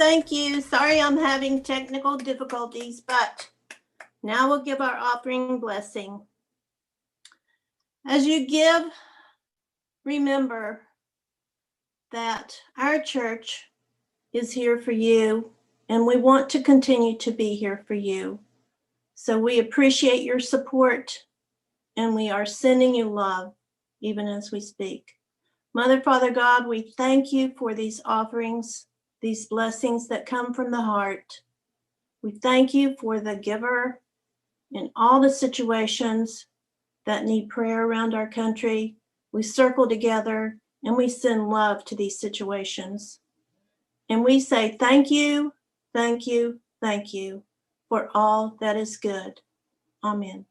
thank you. Sorry I'm having technical difficulties, but now we'll give our offering blessing. As you give, remember that our church is here for you, and we want to continue to be here for you. So we appreciate your support, and we are sending you love even as we speak. Mother, Father God, we thank you for these offerings, these blessings that come from the heart. We thank you for the giver in all the situations that need prayer around our country. We circle together and we send love to these situations. And we say thank you, thank you, thank you for all that is good. Amen.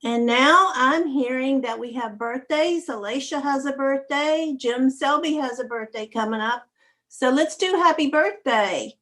And now I'm hearing that we have birthdays. Alicia has a birthday. Jim Selby has a birthday coming up. So let's do happy birthday.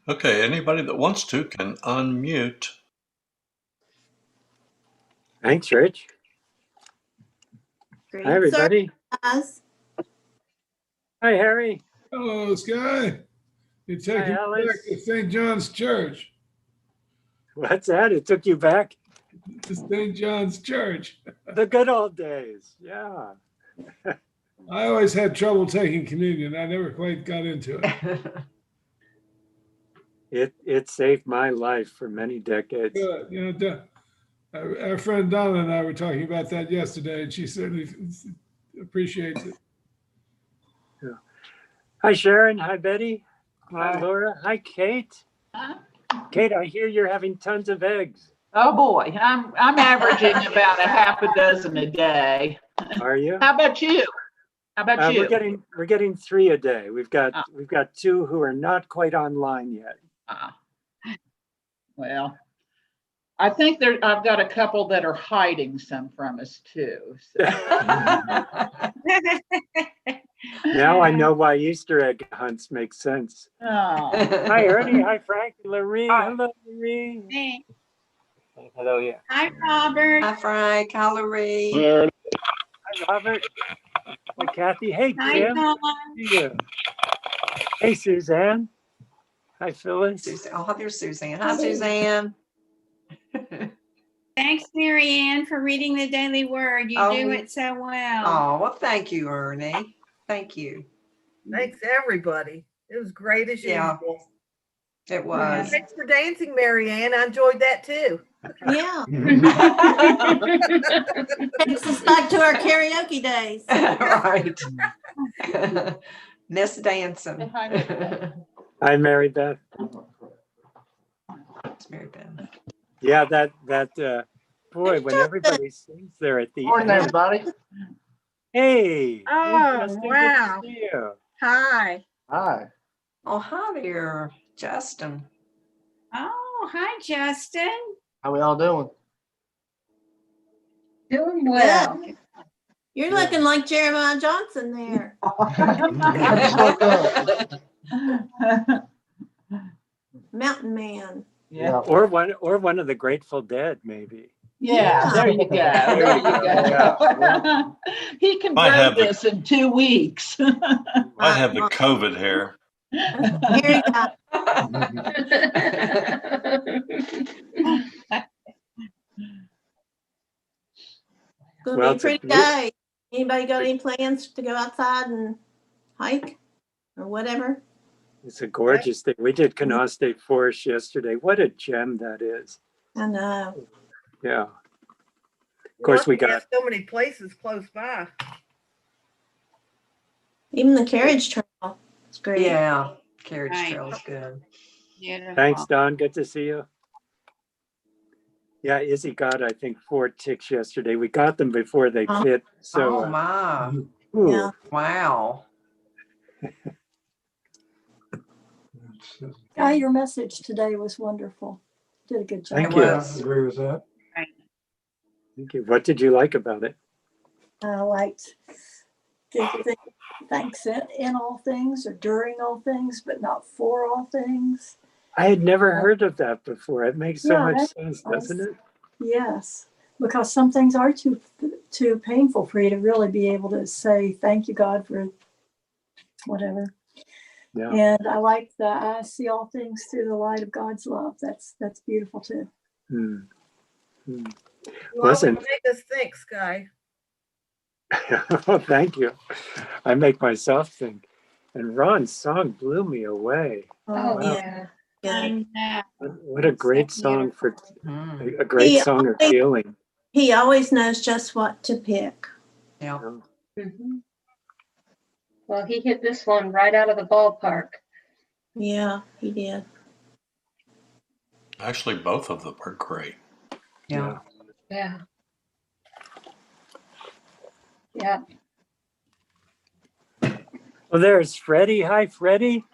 Okay, anybody that wants to can unmute. Thanks, Rich. Great Hi, everybody. service. Hi, Harry. Hello, Sky. You're taking me Alice. back to St. John's Church. What's that? It took you back? To St. John's Church. The good old days. Yeah. I always had trouble taking communion. I never quite got into it. It saved my life for many decades. Good. You know, our friend Donna and I were talking about that yesterday, and she certainly appreciates it. Hi, Sharon. Hi, Betty. Hi, Laura. Hi, Kate. Kate, I hear you're having tons of eggs. Oh, boy. I'm averaging about a half a dozen a day. Are you? How about you? How about you? We're getting 3 a day. We've got 2 who are not quite online yet. Well, I think I've got a couple that are hiding some from us too. So. Now I know why Easter egg hunts make sense. Oh. Hi, Ernie. Hi, Frank. Larry. Hi. Hello, Larry. Hey. Hello, yeah. Hi, Robert. Hi, Frank. Hi, Lorraine. Hi, Robert. Hi, Kathy. Hey, Hi, Kim. Dawn. See you. Hey, Suzanne. Hi, Phyllis. Oh, there's Suzanne. Hi, Suzanne. Thanks, Mary Ann, for reading the daily word. You do it so well. Oh, well, thank you, Ernie. Thank you. Thanks, everybody. It was great as Yeah. usual. It was. Thanks for dancing, Mary Ann. I enjoyed that too. Yeah. Takes us back to our karaoke days. Right. Miss dancing. Hi, Mary Beth. It's Mary Beth. Yeah, that boy, when everybody sings there at the Morning, end. everybody. Hey. Oh, Justin, good to wow. see you. Hi. Hi. Oh, hi there, Justin. Oh, hi, Justin. How we all doing? Doing well. Yeah. You're looking like Jeremiah Johnson there. Mountain Man. Yeah. Or one of the Grateful Dead, maybe. Yeah, there you go. There you go. He can Might grow have the- this in 2 weeks. I have the COVID hair. Here you go. Gonna Well, be a it's a pretty day. Anybody got any plans to go outside and hike or whatever? It's a gorgeous thing. We did Kanawha State Forest yesterday. What a gem that is. I know. Yeah. Of course, we got so many places close by. Even the carriage trail. It's great. Yeah, carriage Right. trail is good. Beautiful. Thanks, Don. Good to see you. Yeah, Izzy got, I think, 4 ticks yesterday. We got them before they Oh. fit. So, Oh, my. ooh, Yeah. Wow. Guy, your message today was wonderful. Did a good job. Thank It you. was. Agree with that. Thank you. What did you like about it? I liked the thanks in all things or during all things, but not for all things. I had never heard of that before. It makes so Yeah, much that's sense, nice. doesn't it? Yes, because some things are too painful for you to really be able to say thank you, God, for whatever. Yeah. And I like the I see all things through the light of God's love. That's beautiful too. Hmm. Hmm. You Listen. always make us think, Sky. Oh, thank you. I make myself think. And Ron's song blew me away. Oh, Wow. yeah. Good. What a great song for Mm. a great He song of always- healing. He always knows just what to pick. Yeah. Mhm. Well, he hit this one right out of the ballpark. Yeah, he did. Actually, both of them are great. Yeah. Yeah. Yeah. Well, there's Freddie. Hi, Freddie.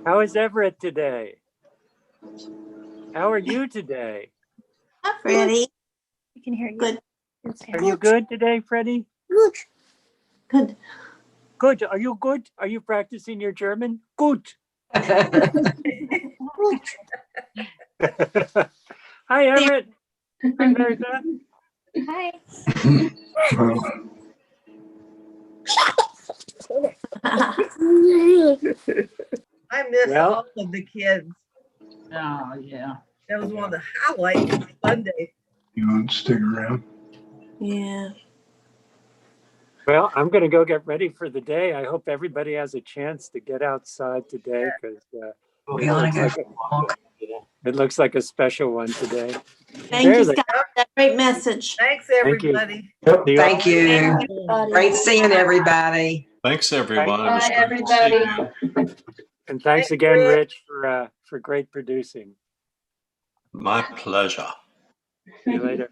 How is Everett today? How are you today? Hi, Freddie. I can hear you. Good. Are you good today, Freddie? Good. Good. Good. Are you good? Are you practicing your German? Good. Hi, Everett. Hi, very good. Hi. I miss Well- all of the kids. Oh, yeah. That was one of the highlights of Sunday. You want to stick around? Yeah. Well, I'm going to go get ready for the day. I hope everybody has a chance to get outside today because We ought to go for a walk. it looks like a special one today. Thank you, There's a- Scott. That great message. Thanks, Thank you. everybody. Thank you. Everybody. Great seeing everybody. Thanks, everyone. It was Bye, great to see everybody. you. And thanks Thanks, again, Rich. Rich, for great producing. My pleasure. See you later.